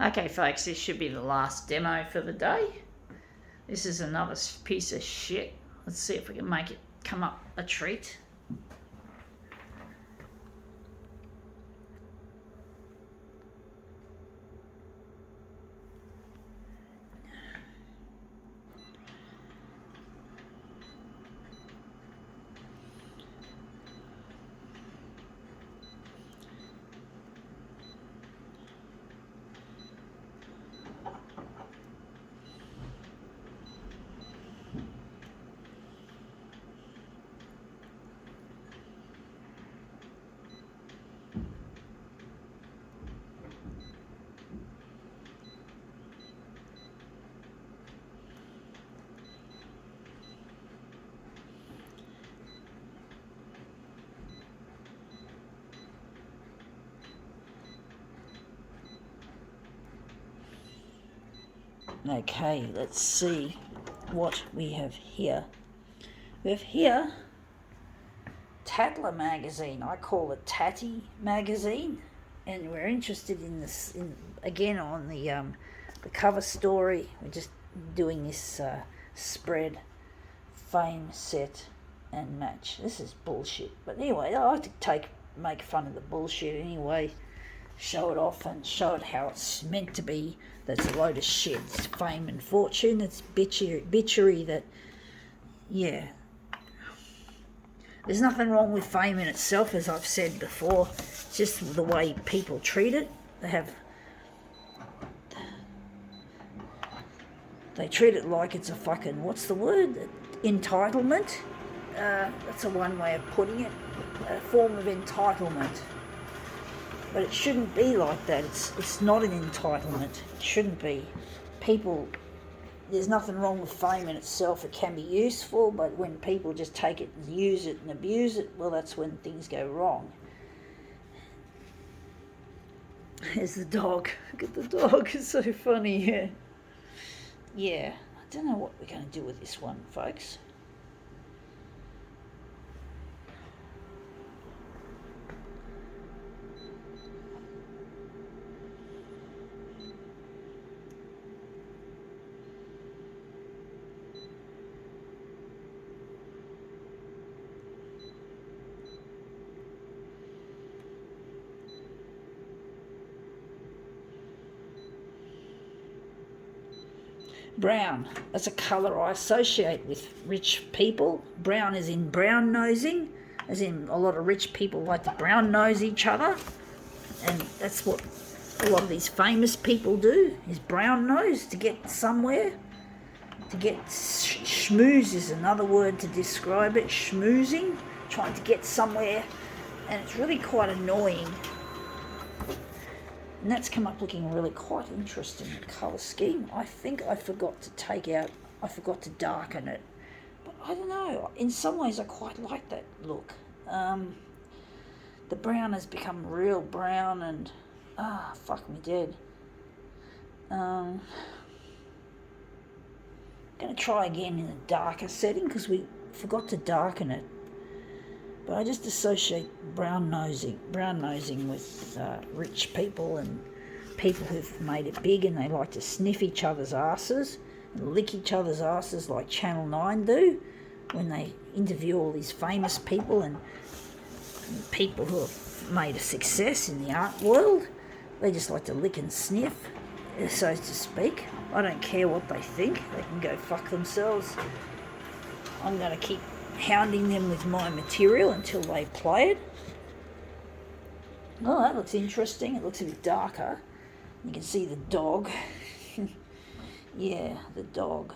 Okay, folks, this should be the last demo for the day. This is another piece of shit. Let's see if we can make it come up a treat. Okay, let's see what we have here. We have here Tatty magazine. I call it Tatty magazine, and we're interested in this. Again, on the cover story, we're just doing this spread, fame, set, and match. This is bullshit, but anyway, I like to make fun of the bullshit anyway. Show it off and show it how it's meant to be. That's a load of shit. It's fame and fortune. It's bitchery that, yeah. There's nothing wrong with fame in itself, as I've said before. It's just the way people treat it. They treat it like it's a fucking, what's the word? Entitlement. That's a one way of putting it. A form of entitlement. But it shouldn't be like that. It's not an entitlement. It shouldn't be. There's nothing wrong with fame in itself. It can be useful, but when people just take it and use it and abuse it, well, that's when things go wrong. There's the dog. Look at the dog. It's so funny. Yeah. I don't know what we're going to do with this one, folks. Brown, as a colour I associate with rich people. Brown is in brown nosing, as in a lot of rich people like to brown nose each other, and that's what a lot of these famous people do, is brown nose to get somewhere. To get schmooze is another word to describe it, schmoozing, trying to get somewhere, and it's really quite annoying. And that's come up looking really quite interesting, the colour scheme. I think I forgot to darken it. But I don't know, in some ways I quite like that look. The brown has become real brown and, fuck me dead. I'm going to try again in a darker setting because we forgot to darken it. But I just associate brown nosing with rich people and people who've made it big, and they like to sniff each other's asses and lick each other's asses like Channel 9 do when they interview all these famous people and people who have made a success in the art world. They just like to lick and sniff, so to speak. I don't care what they think. They can go fuck themselves. I'm going to keep hounding them with my material until they play it. Oh, that looks interesting. It looks a bit darker. You can see the dog. Yeah, the dog.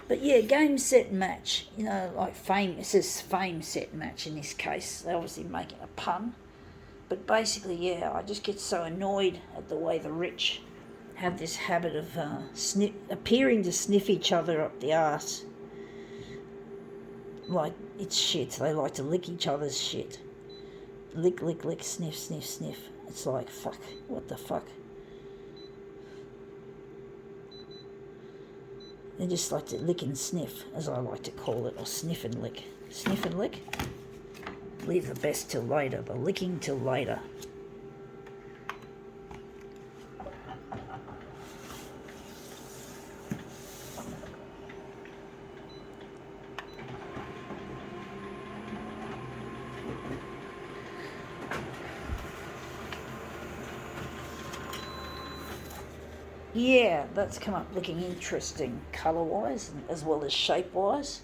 But yeah, game, set, match. You know, like fame. It says fame, set, match in this case. They're obviously making a pun. But basically, yeah, I just get so annoyed at the way the rich have this habit of appearing to sniff each other up the arse. Like it's shit. They like to lick each other's shit. Lick, lick, lick, sniff, sniff, sniff. It's like, fuck, what the fuck? They just like to lick and sniff, as I like to call it, or sniff and lick. Sniff and lick? Leave the best till later, the licking till later. Yeah, that's come up looking interesting colour-wise as well as shape-wise.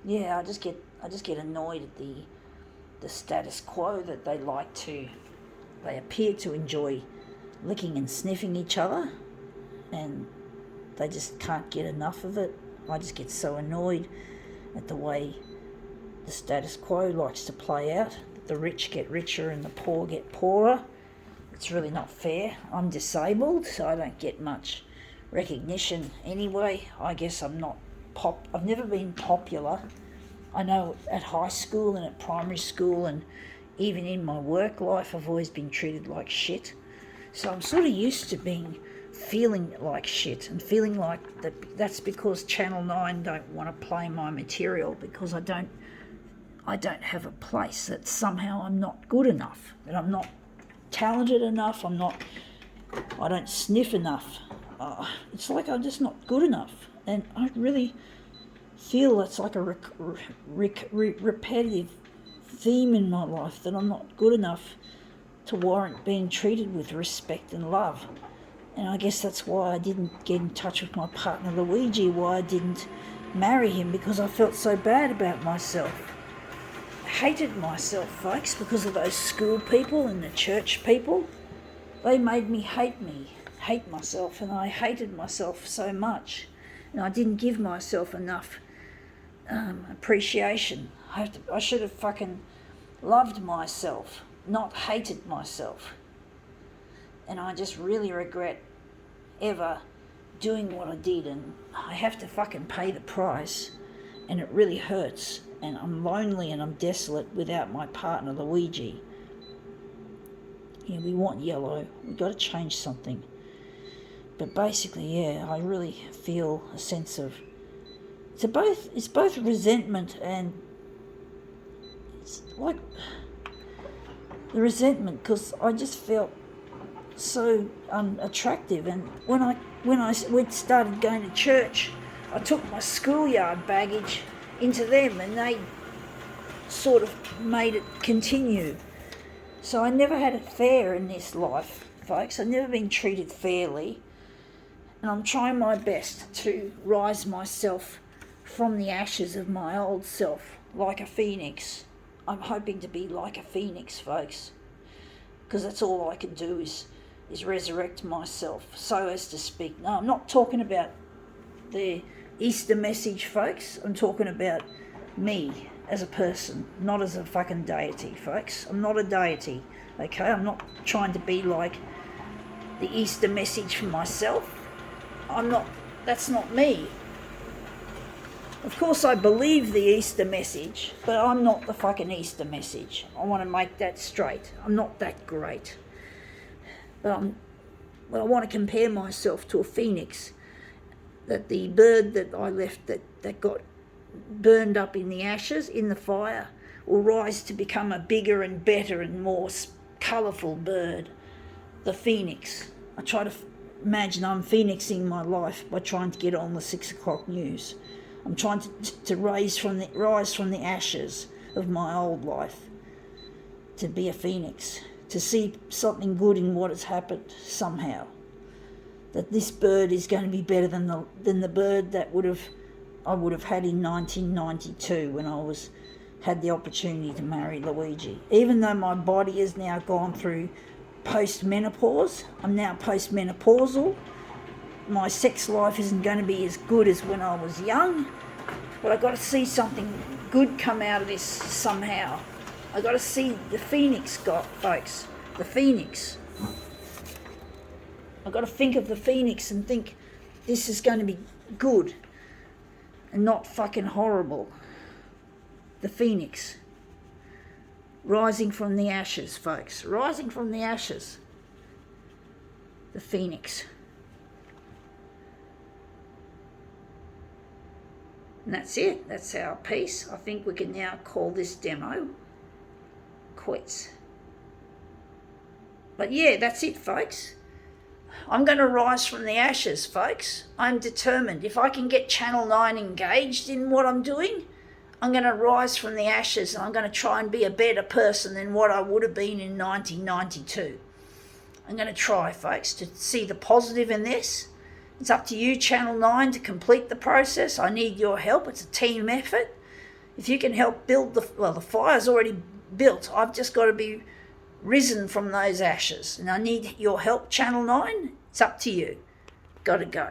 Yeah, I just get annoyed at the status quo that they appear to enjoy licking and sniffing each other, and they just can't get enough of it. I just get so annoyed at the way the status quo likes to play out. The rich get richer and the poor get poorer. It's really not fair. I'm disabled, so I don't get much recognition anyway. I guess I've never been popular. I know at high school and at primary school and even in my work life I've always been treated like shit. So I'm sort of used to feeling like shit and feeling like that's because Channel 9 don't want to play my material because I don't have a place, that somehow I'm not good enough, that I'm not talented enough, I don't sniff enough. It's like I'm just not good enough, and I really feel it's like a repetitive theme in my life, that I'm not good enough to warrant being treated with respect and love. And I guess that's why I didn't get in touch with my partner Luigi, why I didn't marry him, because I felt so bad about myself. I hated myself, folks, because of those school people and the church people. They made me hate myself, and I hated myself so much. And I didn't give myself enough appreciation. I should have fucking loved myself, not hated myself. And I just really regret ever doing what I did, and I have to fucking pay the price, and it really hurts, and I'm lonely and I'm desolate without my partner Luigi. Yeah, we want yellow, we've got to change something. But basically, yeah, I really feel a sense of, it's both resentment and it's like the resentment, because I just felt so unattractive. And when I started going to church, I took my schoolyard baggage into them, and they sort of made it continue. So I never had it fair in this life, folks. I've never been treated fairly, and I'm trying my best to rise myself from the ashes of my old self like a phoenix. I'm hoping to be like a phoenix, folks, because that's all I can do is resurrect myself, so as to speak. No, I'm not talking about the Easter message, folks. I'm talking about me as a person, not as a fucking deity, folks. I'm not a deity, okay? I'm not trying to be like the Easter message for myself. That's not me. Of course I believe the Easter message, but I'm not the fucking Easter message. I want to make that straight. I'm not that great. But I want to compare myself to a phoenix, that the bird that I left that got burned up in the ashes, in the fire, will rise to become a bigger and better and more colourful bird, the phoenix. I try to imagine I'm phoenixing my life by trying to get on the 6 o'clock news. I'm trying to rise from the ashes of my old life, to be a phoenix, to see something good in what has happened somehow. That this bird is going to be better than the bird that I would have had in 1992 when I had the opportunity to marry Luigi. Even though my body has now gone through post-menopause, I'm now post-menopausal. My sex life isn't going to be as good as when I was young, but I've got to see something good come out of this somehow. I've got to see the phoenix, folks. The phoenix. I've got to think of the phoenix and think this is going to be good and not fucking horrible. The phoenix. Rising from the ashes, folks. Rising from the ashes. The phoenix. And that's it. That's our piece. I think we can now call this demo quits. But yeah, that's it, folks. I'm going to rise from the ashes, folks. I'm determined. If I can get Channel 9 engaged in what I'm doing, I'm going to rise from the ashes, and I'm going to try and be a better person than what I would have been in 1992. I'm going to try, folks, to see the positive in this. It's up to you, Channel 9, to complete the process. I need your help. It's a team effort. If you can help build the fire's already built. I've just got to be risen from those ashes. And I need your help, Channel 9. It's up to you. Got to go.